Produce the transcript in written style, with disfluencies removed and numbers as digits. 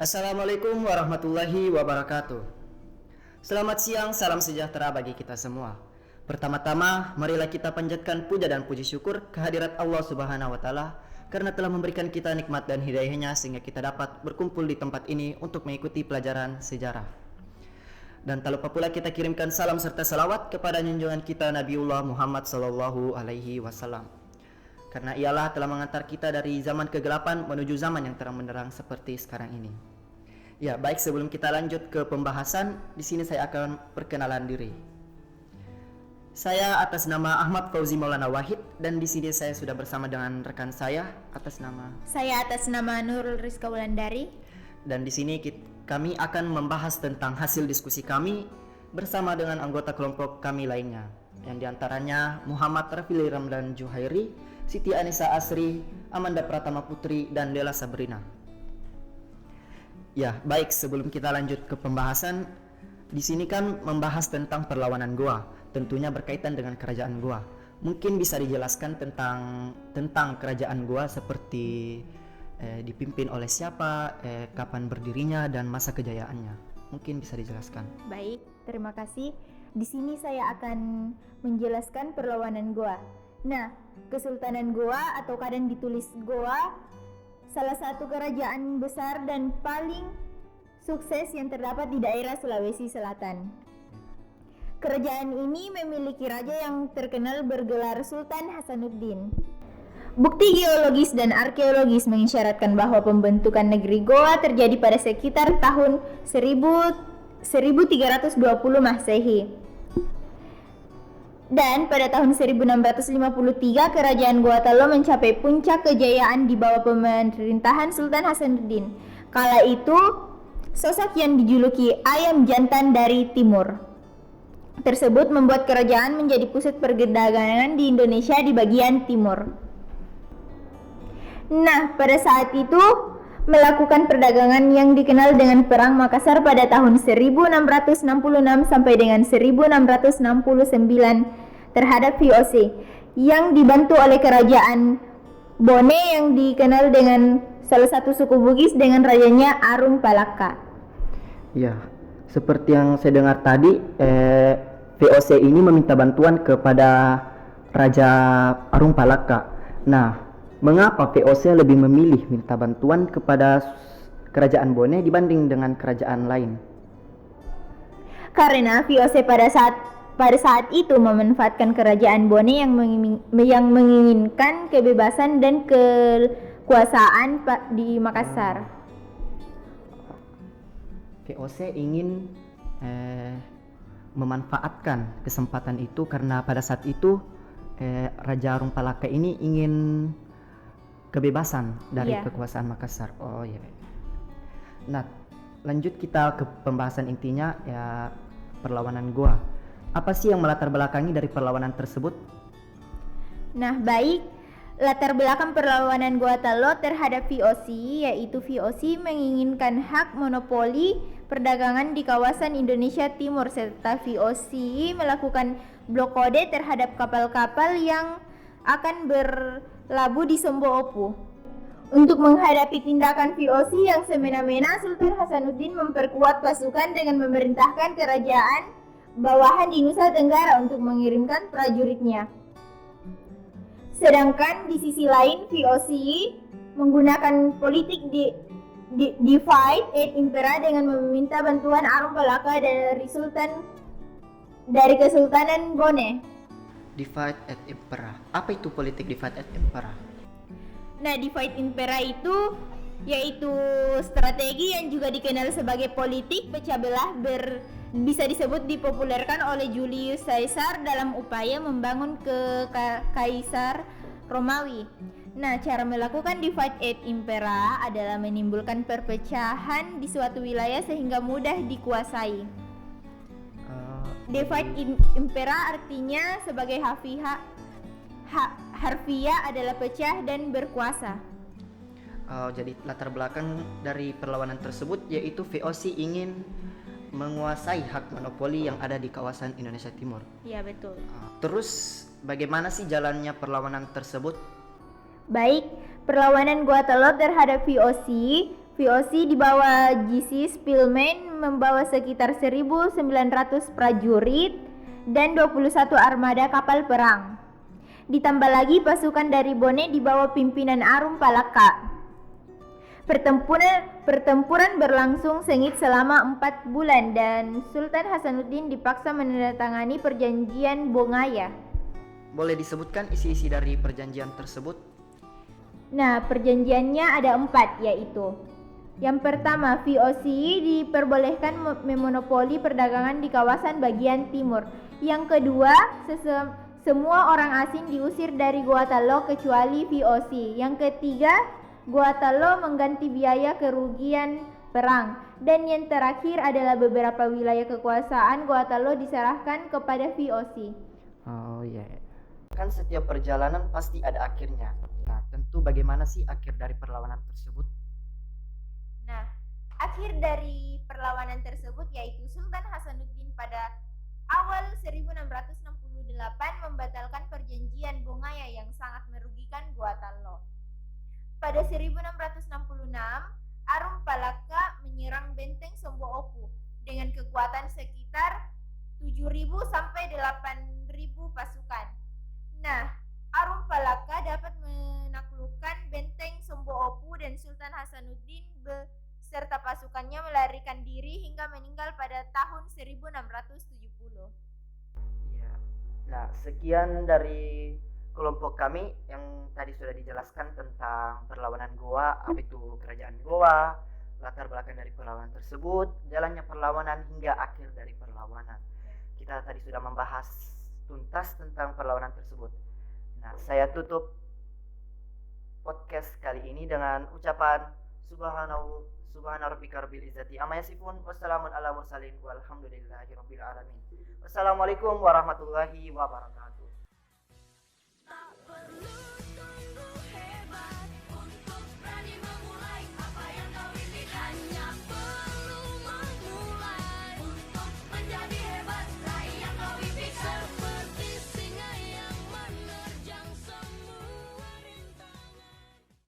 Assalamualaikum warahmatullahi wabarakatuh. Selamat siang, salam sejahtera bagi kita semua. Pertama-tama, marilah kita panjatkan puja dan puji syukur kehadirat Allah Subhanahu wa taala karena telah memberikan kita nikmat dan hidayahnya sehingga kita dapat berkumpul di tempat ini untuk mengikuti pelajaran sejarah. Dan tak lupa pula kita kirimkan salam serta salawat kepada junjungan kita Nabiullah Muhammad sallallahu alaihi wasallam. Karena ialah telah mengantar kita dari zaman kegelapan menuju zaman yang terang benderang seperti sekarang ini. Ya, baik, sebelum kita lanjut ke pembahasan, di sini saya akan perkenalan diri. Saya atas nama Ahmad Fauzi Maulana Wahid dan di sini saya sudah bersama dengan rekan saya atas nama Nurul Rizka Wulandari. Dan di sini kami akan membahas tentang hasil diskusi kami bersama dengan anggota kelompok kami lainnya, yang diantaranya Muhammad Rafili Ramdan Juhairi, Siti Anissa Asri, Amanda Pratama Putri, dan Lela Sabrina. Ya, baik, sebelum kita lanjut ke pembahasan, di sini kan membahas tentang perlawanan Goa, tentunya berkaitan dengan kerajaan Goa. Mungkin bisa dijelaskan tentang kerajaan Goa seperti dipimpin oleh siapa, kapan berdirinya, dan masa kejayaannya. Mungkin bisa dijelaskan. Baik, terima kasih. Di sini saya akan menjelaskan perlawanan Goa. Nah, Kesultanan Goa atau kadang ditulis Goa, salah satu kerajaan besar dan paling sukses yang terdapat di daerah Sulawesi Selatan. Kerajaan ini memiliki raja yang terkenal bergelar Sultan Hasanuddin. Bukti geologis dan arkeologis mengisyaratkan bahwa pembentukan negeri Goa terjadi pada sekitar tahun 1320 Masehi. Dan pada tahun 1653 kerajaan Goa Talo mencapai puncak kejayaan di bawah pemerintahan Sultan Hasanuddin. Kala itu sosok yang dijuluki ayam jantan dari timur tersebut membuat kerajaan menjadi pusat perdagangan di Indonesia di bagian timur. Nah, pada saat itu melakukan perdagangan yang dikenal dengan Perang Makassar pada tahun 1666 sampai dengan 1669 terhadap VOC yang dibantu oleh kerajaan Bone yang dikenal dengan salah satu suku Bugis dengan rajanya Arum Palaka. Ya, seperti yang saya dengar tadi, VOC ini meminta bantuan kepada Raja Arum Palaka. Nah, mengapa VOC lebih memilih minta bantuan kepada kerajaan Bone dibanding dengan kerajaan lain? Karena VOC pada saat itu memanfaatkan kerajaan Bone yang menginginkan kebebasan dan kekuasaan di Makassar. VOC ingin memanfaatkan kesempatan itu karena pada saat itu Raja Arum Palaka ini ingin kebebasan dari kekuasaan Makassar. Oh iya. Nah, lanjut kita ke pembahasan intinya, ya, perlawanan Goa. Apa sih yang melatar belakangi dari perlawanan tersebut? Nah, baik, latar belakang perlawanan Goa Talo terhadap VOC yaitu VOC menginginkan hak monopoli perdagangan di kawasan Indonesia Timur serta VOC melakukan blokade terhadap kapal-kapal yang akan berlabuh di Sombo Opu. Untuk menghadapi tindakan VOC yang semena-mena, Sultan Hasanuddin memperkuat pasukan dengan memerintahkan kerajaan bawahan di Nusa Tenggara untuk mengirimkan prajuritnya. Sedangkan di sisi lain VOC menggunakan politik divide et impera dengan meminta bantuan Arum Palaka dari Kesultanan Bone. Divide et impera. Apa itu politik divide et impera? Nah, divide impera itu yaitu strategi yang juga dikenal sebagai politik pecah belah bisa disebut dipopulerkan oleh Julius Caesar dalam upaya membangun Kaisar Romawi. Nah, cara melakukan divide et impera adalah menimbulkan perpecahan di suatu wilayah sehingga mudah dikuasai. Divide impera artinya sebagai harfiah adalah pecah dan berkuasa. Jadi latar belakang dari perlawanan tersebut yaitu VOC ingin menguasai hak monopoli yang ada di kawasan Indonesia Timur. Ya, betul. Terus bagaimana sih jalannya perlawanan tersebut? Baik, perlawanan Goa Talo terhadap VOC VOC di bawah GC Spillman membawa sekitar 1.900 prajurit dan 21 armada kapal perang. Ditambah lagi pasukan dari Bone di bawah pimpinan Arum Palaka. Pertempuran berlangsung sengit selama 4 bulan dan Sultan Hasanuddin dipaksa menandatangani perjanjian Bongaya. Boleh disebutkan isi-isi dari perjanjian tersebut? Nah, perjanjiannya ada 4, yaitu yang pertama, VOC diperbolehkan memonopoli perdagangan di kawasan bagian timur. Yang kedua, semua orang asing diusir dari Guatalo kecuali VOC. Yang ketiga, Guatalo mengganti biaya kerugian perang. Dan yang terakhir adalah beberapa wilayah kekuasaan Guatalo diserahkan kepada VOC. Oh iya. Kan setiap perjalanan pasti ada akhirnya. Nah, tentu bagaimana sih akhir dari perlawanan tersebut? Nah, akhir dari perlawanan tersebut yaitu Sultan Hasanuddin pada awal 1668 membatalkan perjanjian Bongaya yang sangat merugikan Guatalo. Pada 1666, Arum Palaka menyerang benteng Somboopu dengan kekuatan sekitar 7.000 sampai 8.000 pasukan. Nah, Arum Palaka dapat menaklukkan benteng Somboopu dan Sultan Hasanuddin beserta pasukannya melarikan diri hingga meninggal pada tahun 1670. Iya. Nah, sekian dari kelompok kami yang tadi sudah dijelaskan tentang perlawanan Goa, apa itu kerajaan Goa, latar belakang dari perlawanan tersebut, jalannya perlawanan hingga akhir dari perlawanan. Kita tadi sudah membahas tuntas tentang perlawanan tersebut. Nah, saya tutup podcast kali ini dengan ucapan subhana rabbika rabbil izzati amma yasifun wassalamun ala mursalin walhamdulillahi rabbil alamin. Wassalamualaikum warahmatullahi wabarakatuh.